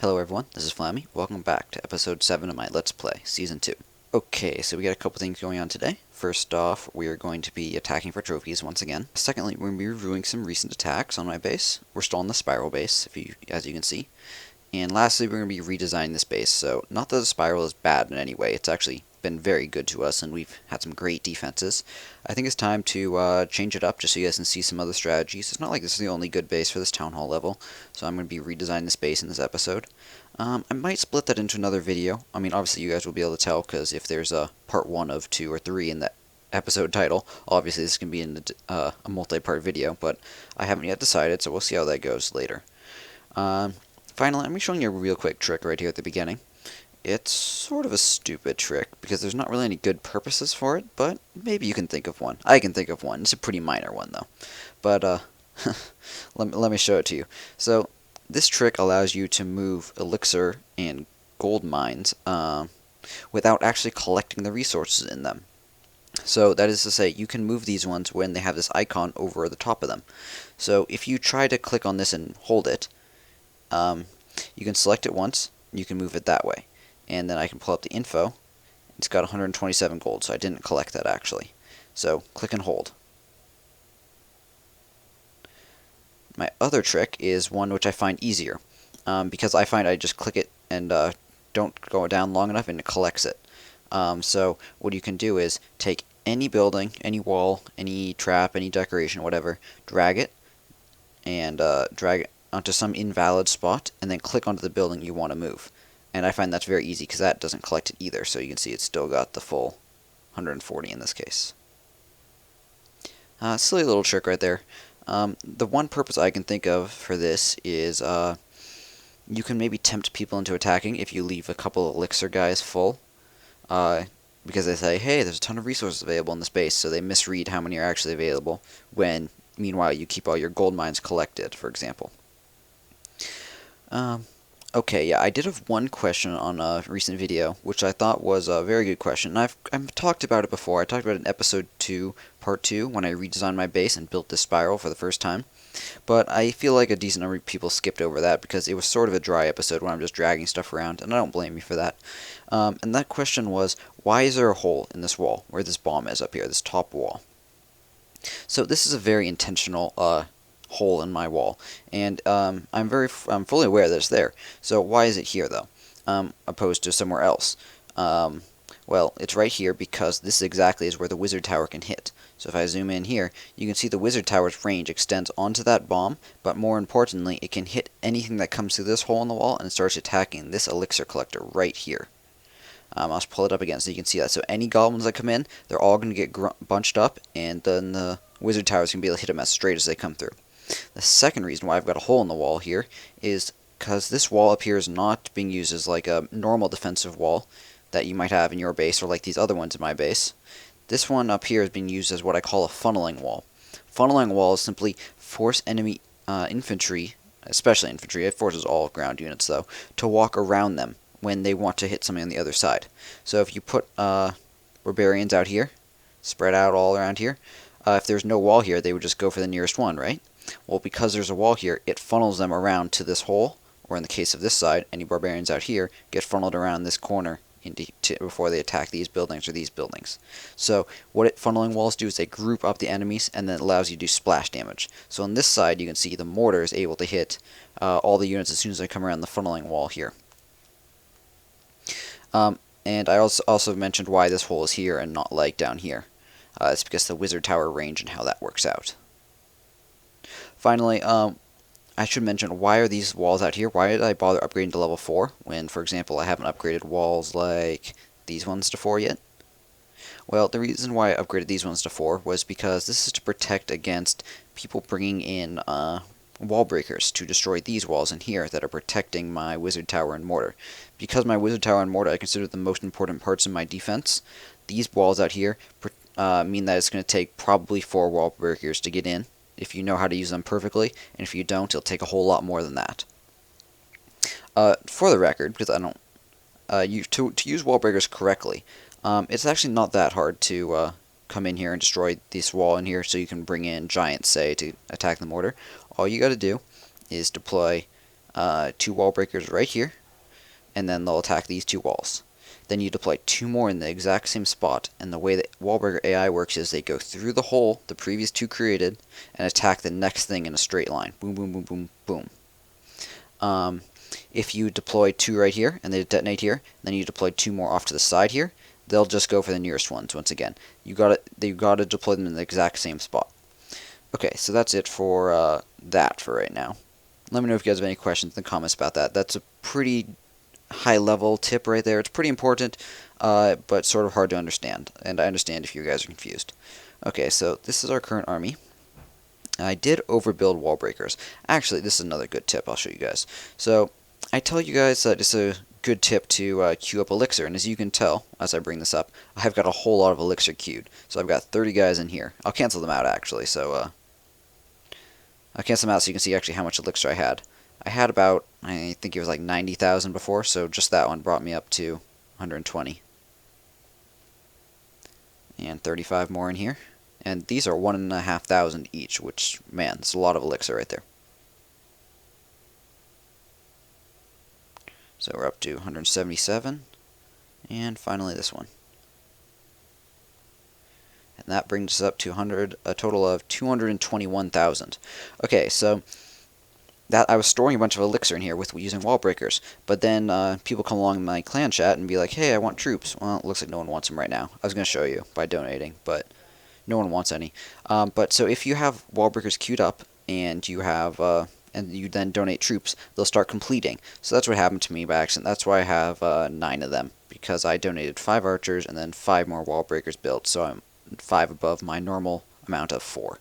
Hello everyone, this is Flammy. Welcome back to episode 7 of my Let's Play, Season 2. Okay, so we got a couple things going on today. First off, we are going to be attacking for trophies once again. Secondly, we're going to be reviewing some recent attacks on my base. We're still on the spiral base, as you can see. And lastly, we're going to be redesigning this base, so not that the spiral is bad in any way, it's actually been very good to us, and we've had some great defenses. I think it's time to change it up just so you guys can see some other strategies. It's not like this is the only good base for this Town Hall level, so I'm going to be redesigning this base in this episode. I might split that into another video. I mean, obviously you guys will be able to tell, because if there's a part 1 of 2 or 3 in that episode title, obviously this can be in a multi-part video, but I haven't yet decided, so we'll see how that goes later. Finally, I'm showing you a real quick trick right here at the beginning. It's sort of a stupid trick, because there's not really any good purposes for it, but maybe you can think of one. I can think of one. It's a pretty minor one, though. But, let me show it to you. So, this trick allows you to move elixir and gold mines without actually collecting the resources in them. So, that is to say, you can move these ones when they have this icon over the top of them. So, if you try to click on this and hold it, you can select it once, you can move it that way. And then I can pull up the info. It's got 127 gold, so I didn't collect that actually. So, click and hold. My other trick is one which I find easier, because I find I just click it and don't go down long enough and it collects it. So, what you can do is take any building, any wall, any trap, any decoration, whatever, drag it, and drag it onto some invalid spot, and then click onto the building you want to move. And I find that's very easy because that doesn't collect it either, so you can see it's still got the full 140 in this case. Silly little trick right there. The one purpose I can think of for this is you can maybe tempt people into attacking if you leave a couple of elixir guys full, because they say, hey, there's a ton of resources available in this base, so they misread how many are actually available, when meanwhile you keep all your gold mines collected, for example. Okay, yeah, I did have one question on a recent video, which I thought was a very good question. And I've talked about it before. I talked about it in episode 2, part 2, when I redesigned my base and built this spiral for the first time. But I feel like a decent number of people skipped over that because it was sort of a dry episode when I'm just dragging stuff around, and I don't blame you for that. And that question was, why is there a hole in this wall, where this bomb is up here, this top wall? So this is a very intentional hole in my wall, and I'm fully aware that it's there. So why is it here though, opposed to somewhere else? Well, it's right here because this exactly is where the wizard tower can hit. So if I zoom in here, you can see the wizard tower's range extends onto that bomb, but more importantly, it can hit anything that comes through this hole in the wall and starts attacking this elixir collector right here. I'll just pull it up again so you can see that. So any goblins that come in, they're all going to get bunched up, and then the wizard tower is going to be able to hit them as straight as they come through. The second reason why I've got a hole in the wall here is because this wall up here is not being used as like a normal defensive wall that you might have in your base, or like these other ones in my base. This one up here is being used as what I call a funneling wall. Funneling walls simply force enemy infantry, especially infantry, it forces all ground units though, to walk around them when they want to hit something on the other side. So if you put barbarians out here, spread out all around here, if there's no wall here, they would just go for the nearest one, right? Well, because there's a wall here, it funnels them around to this hole, or in the case of this side, any barbarians out here get funneled around this corner before they attack these buildings or these buildings. So what funneling walls do is they group up the enemies, and then it allows you to do splash damage. So on this side, you can see the mortar is able to hit all the units as soon as they come around the funneling wall here. And I also mentioned why this hole is here and not like down here. It's because the wizard tower range and how that works out. Finally, I should mention, why are these walls out here? Why did I bother upgrading to level 4 when, for example, I haven't upgraded walls like these ones to 4 yet? Well, the reason why I upgraded these ones to 4 was because this is to protect against people bringing in wall breakers to destroy these walls in here that are protecting my wizard tower and mortar. Because my wizard tower and mortar I consider the most important parts in my defense, these walls out here mean that it's going to take probably 4 wall breakers to get in, if you know how to use them perfectly, and if you don't, it'll take a whole lot more than that. For the record, because I don't, to use wall breakers correctly, it's actually not that hard to come in here and destroy this wall in here, so you can bring in giants, say, to attack the mortar. All you got to do is deploy 2 wall breakers right here, and then they'll attack these 2 walls. Then you deploy 2 more in the exact same spot, and the way that wall breaker AI works is they go through the hole the previous 2 created and attack the next thing in a straight line. Boom, boom, boom, boom, boom. If you deploy 2 right here and they detonate here, then you deploy 2 more off to the side here, they'll just go for the nearest ones once again. You gotta deploy them in the exact same spot. Okay, so that's it for that for right now. Let me know if you guys have any questions in the comments about that. That's a pretty high-level tip right there. It's pretty important, but sort of hard to understand, and I understand if you guys are confused. Okay, so this is our current army. I did overbuild wall breakers. Actually, this is another good tip I'll show you guys. So, I tell you guys that it's a good tip to queue up elixir, and as you can tell, as I bring this up, I've got a whole lot of elixir queued. So I've got 30 guys in here. I'll cancel them out, actually, so, I'll cancel them out so you can see actually how much elixir I had. I had about, I think it was like 90,000 before, so just that one brought me up to 120. And 35 more in here. And these are 1,500 each, which, man, that's a lot of elixir right there. So we're up to 177. And finally this one. And that brings us up to a total of 221,000. Okay, so that I was storing a bunch of elixir in here with using wall breakers, but then people come along in my clan chat and be like, hey, I want troops. Well, it looks like no one wants them right now. I was going to show you by donating, but no one wants any. But so if you have wall breakers queued up and you have and you then donate troops, they'll start completing. So that's what happened to me by accident. That's why I have 9 of them, because I donated 5 archers and then 5 more wall breakers built, so I'm 5 above my normal amount of 4.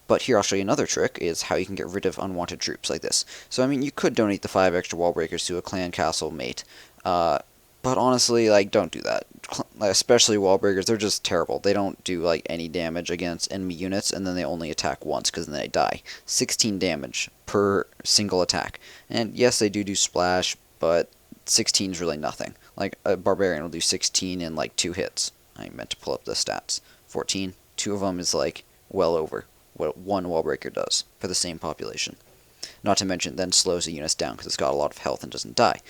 But here I'll show you another trick, is how you can get rid of unwanted troops like this. So I mean, you could donate the 5 extra wall breakers to a clan castle mate, but honestly, like, don't do that. Especially wall breakers, they're just terrible. They don't do like any damage against enemy units, and then they only attack once because then they die. 16 damage per single attack. And yes, they do splash, but 16 is really nothing. Like, a barbarian will do 16 in like 2 hits. I meant to pull up the stats. 14. 2 of them is like well over what 1 wall breaker does for the same population. Not to mention, then slows the units down because it's got a lot of health and doesn't die.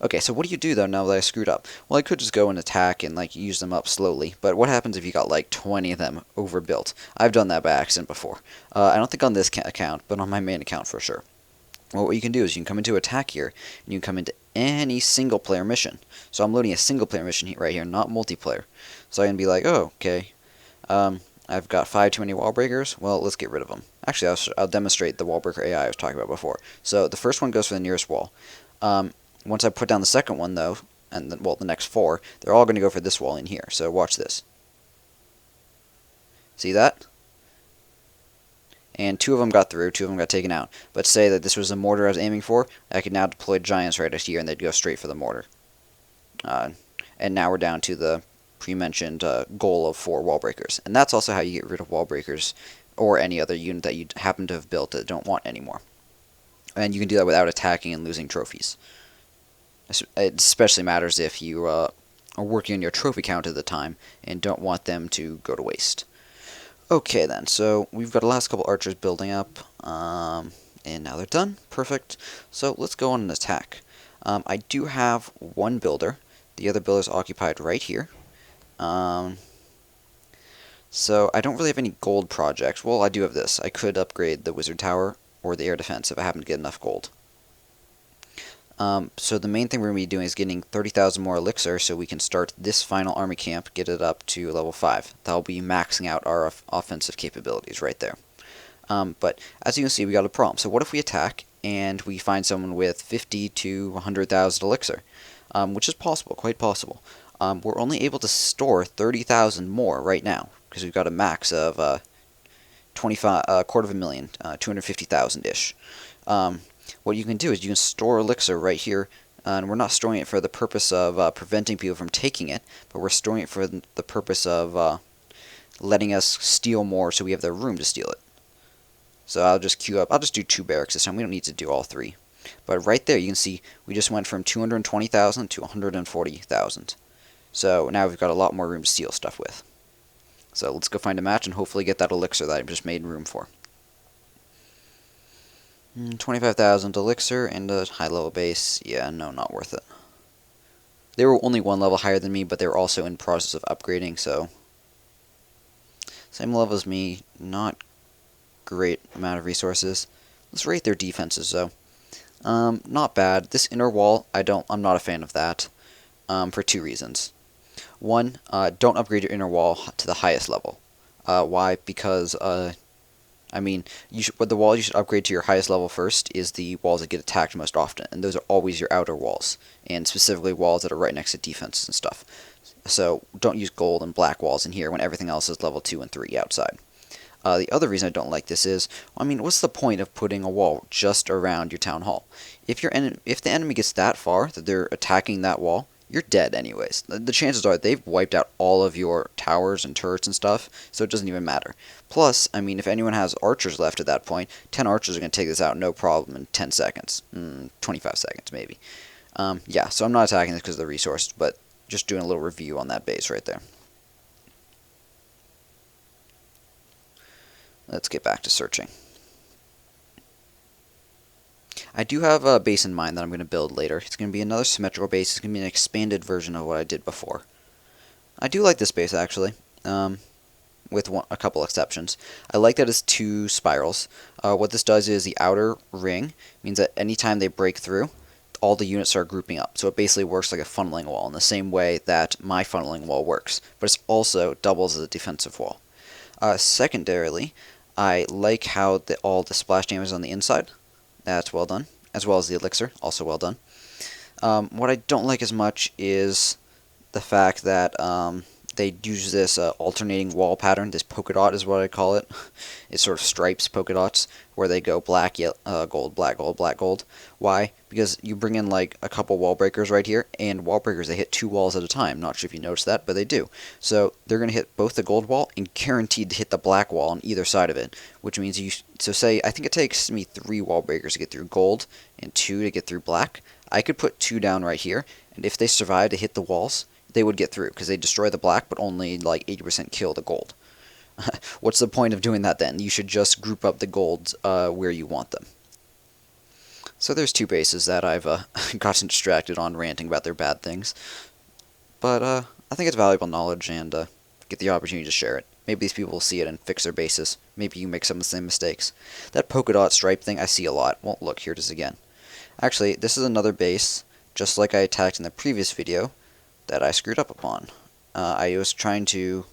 Okay, so what do you do though now that I screwed up? Well, I could just go and attack and like use them up slowly, but what happens if you got like 20 of them overbuilt? I've done that by accident before. I don't think on this account, but on my main account for sure. Well, what you can do is you can come into attack here, and you can come into any single player mission. So I'm loading a single player mission right here, not multiplayer. So I can be like, oh, okay, I've got 5 too many wall breakers. Well, let's get rid of them. Actually, I'll demonstrate the wall breaker AI I was talking about before. So the first one goes for the nearest wall. Once I put down the second one, though, and then, well, the next 4, they're all going to go for this wall in here. So watch this. See that? And 2 of them got through, 2 of them got taken out. But say that this was the mortar I was aiming for, I could now deploy giants right here, and they'd go straight for the mortar. And now we're down to the pre-mentioned goal of 4 wall breakers. And that's also how you get rid of wall breakers or any other unit that you happen to have built that don't want anymore. And you can do that without attacking and losing trophies. It especially matters if you are working on your trophy count at the time and don't want them to go to waste. Okay then, so we've got the last couple archers building up, and now they're done. Perfect. So let's go on an attack. I do have 1 builder. The other builder is occupied right here. So I don't really have any gold projects. Well, I do have this. I could upgrade the wizard tower or the air defense if I happen to get enough gold. So the main thing we're going to be doing is getting 30,000 more elixir so we can start this final army camp, get it up to level 5. That'll be maxing out our offensive capabilities right there. But as you can see, we got a problem. So what if we attack and we find someone with 50 to 100,000 elixir? Which is possible, quite possible. We're only able to store 30,000 more right now because we've got a max of a quarter of a million, 250,000-ish. What you can do is you can store elixir right here, and we're not storing it for the purpose of preventing people from taking it, but we're storing it for the purpose of letting us steal more so we have the room to steal it. So I'll just queue up. I'll just do 2 barracks this time. We don't need to do all 3. But right there you can see we just went from 220,000 to 140,000. So now we've got a lot more room to steal stuff with. So let's go find a match and hopefully get that elixir that I just made room for. 25,000 elixir and a high level base. Yeah, no, not worth it. They were only one level higher than me, but they were also in process of upgrading, so same level as me, not great amount of resources. Let's rate their defenses though. Not bad. This inner wall, I'm not a fan of that. For two reasons. One, don't upgrade your inner wall to the highest level. Why? Because I mean, the walls you should upgrade to your highest level first is the walls that get attacked most often, and those are always your outer walls, and specifically walls that are right next to defenses and stuff. So don't use gold and black walls in here when everything else is level 2 and 3 outside. The other reason I don't like this is, I mean, what's the point of putting a wall just around your town hall? If the enemy gets that far that they're attacking that wall, you're dead anyways. The chances are they've wiped out all of your towers and turrets and stuff, so it doesn't even matter. Plus, I mean, if anyone has archers left at that point, 10 archers are going to take this out no problem in 10 seconds. 25 seconds, maybe. Yeah, so I'm not attacking this because of the resources, but just doing a little review on that base right there. Let's get back to searching. I do have a base in mind that I'm going to build later. It's going to be another symmetrical base. It's going to be an expanded version of what I did before. I do like this base, actually, with a couple exceptions. I like that it's 2 spirals. What this does is the outer ring means that anytime they break through, all the units start grouping up. So it basically works like a funneling wall in the same way that my funneling wall works. But it also doubles as a defensive wall. Secondarily, I like how all the splash damage is on the inside. That's well done. As well as the elixir, also well done. What I don't like as much is the fact that they use this alternating wall pattern. This polka dot is what I call it. It's sort of stripes, polka dots, where they go black, gold, black, gold, black, gold. Why? Because you bring in like a couple wall breakers right here, and wall breakers, they hit 2 walls at a time. Not sure if you noticed that, but they do. So they're going to hit both the gold wall and guaranteed to hit the black wall on either side of it, which means so say, I think it takes me 3 wall breakers to get through gold and 2 to get through black. I could put 2 down right here, and if they survive to hit the walls, they would get through, because they destroy the black, but only like 80% kill the gold. What's the point of doing that then? You should just group up the golds where you want them. So there's 2 bases that I've gotten distracted on ranting about their bad things. But I think it's valuable knowledge, and get the opportunity to share it. Maybe these people will see it and fix their bases. Maybe you make some of the same mistakes. That polka dot stripe thing I see a lot. Well, look, here it is again. Actually, this is another base, just like I attacked in the previous video, that I screwed up upon. I was trying to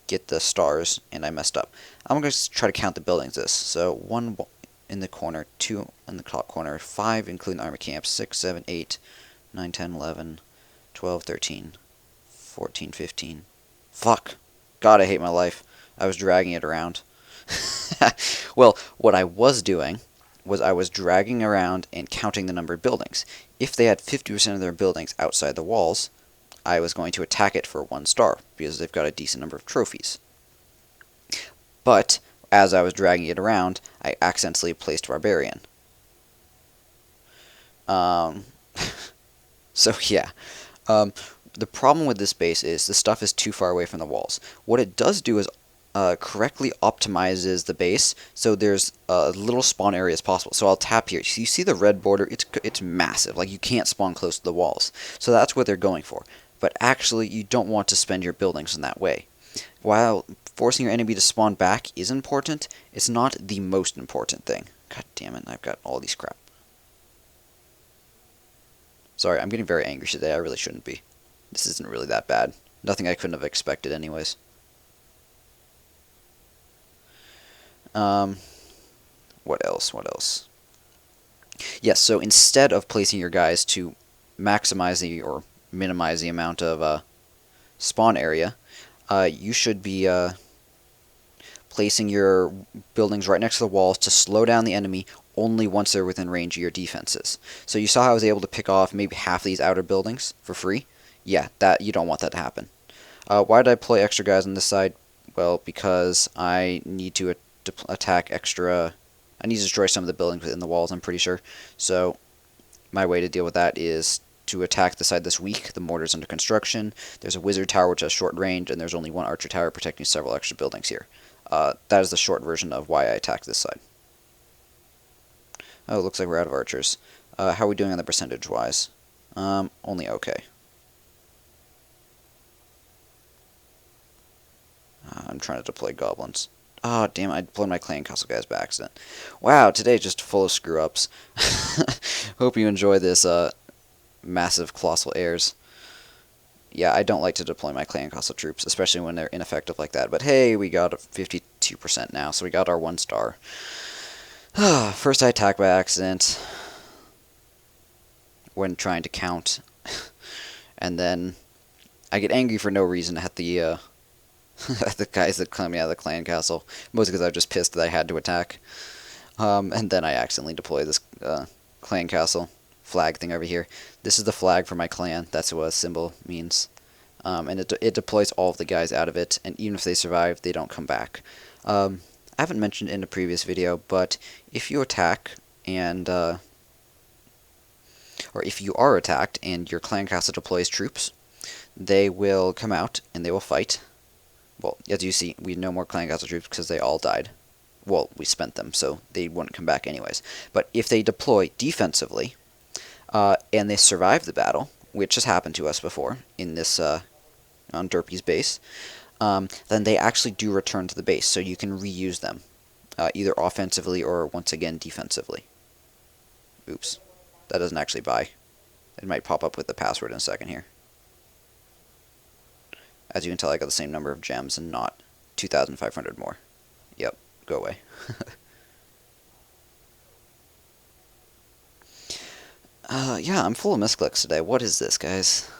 get the stars, and I messed up. I'm going to try to count the buildings this. So 1 in the corner, 2 in the top corner, 5 including the army camp, 6, 7, 8, 9, 10, 11, 12, 13, 14, 15. Fuck. God, I hate my life. I was dragging it around. Well, what I was doing was I was dragging around and counting the number of buildings. If they had 50% of their buildings outside the walls, I was going to attack it for 1 star, because they've got a decent number of trophies. But, as I was dragging it around, I accidentally placed Barbarian. So yeah. The problem with this base is the stuff is too far away from the walls. What it does do is correctly optimizes the base, so there's little spawn areas possible. So I'll tap here. So you see the red border? It's massive. Like, you can't spawn close to the walls. So that's what they're going for. But actually, you don't want to spend your buildings in that way. While forcing your enemy to spawn back is important, it's not the most important thing. God damn it, I've got all these crap. Sorry, I'm getting very angry today. I really shouldn't be. This isn't really that bad. Nothing I couldn't have expected anyways. What else? What else? Yes, so instead of placing your guys to maximize or minimize the amount of spawn area, you should be placing your buildings right next to the walls to slow down the enemy only once they're within range of your defenses. So you saw how I was able to pick off maybe half these outer buildings for free? Yeah, you don't want that to happen. Why did I play extra guys on this side? Well, because I need to attack extra. I need to destroy some of the buildings within the walls, I'm pretty sure. So my way to deal with that is to attack the side that's weak. The mortar's under construction. There's a wizard tower which has short range, and there's only 1 archer tower protecting several extra buildings here. That is the short version of why I attacked this side. Oh, it looks like we're out of archers. How are we doing on the percentage-wise? Only okay. I'm trying to deploy goblins. Oh, damn, I deployed my clan castle guys by accident. Wow, today's just full of screw-ups. Hope you enjoy this, massive colossal airs. Yeah, I don't like to deploy my clan castle troops, especially when they're ineffective like that. But hey, we got 52% now, so we got our 1 star. First I attack by accident when trying to count, and then I get angry for no reason at the at the guys that climb me out of the clan castle, mostly because I was just pissed that I had to attack. And then I accidentally deploy this clan castle flag thing over here. This is the flag for my clan. That's what a symbol means. And it deploys all of the guys out of it, and even if they survive, they don't come back. I haven't mentioned in a previous video, but if you attack and or if you are attacked and your clan castle deploys troops, they will come out and they will fight. Well, as you see, we no more clan castle troops because they all died. Well, we spent them, so they wouldn't come back anyways. But if they deploy defensively, and they survive the battle, which has happened to us before in this on Derpy's base, then they actually do return to the base, so you can reuse them, either offensively or once again defensively. Oops, that doesn't actually buy. It might pop up with the password in a second here. As you can tell, I got the same number of gems and not 2,500 more. Yep, go away. Yeah, I'm full of misclicks today. What is this, guys?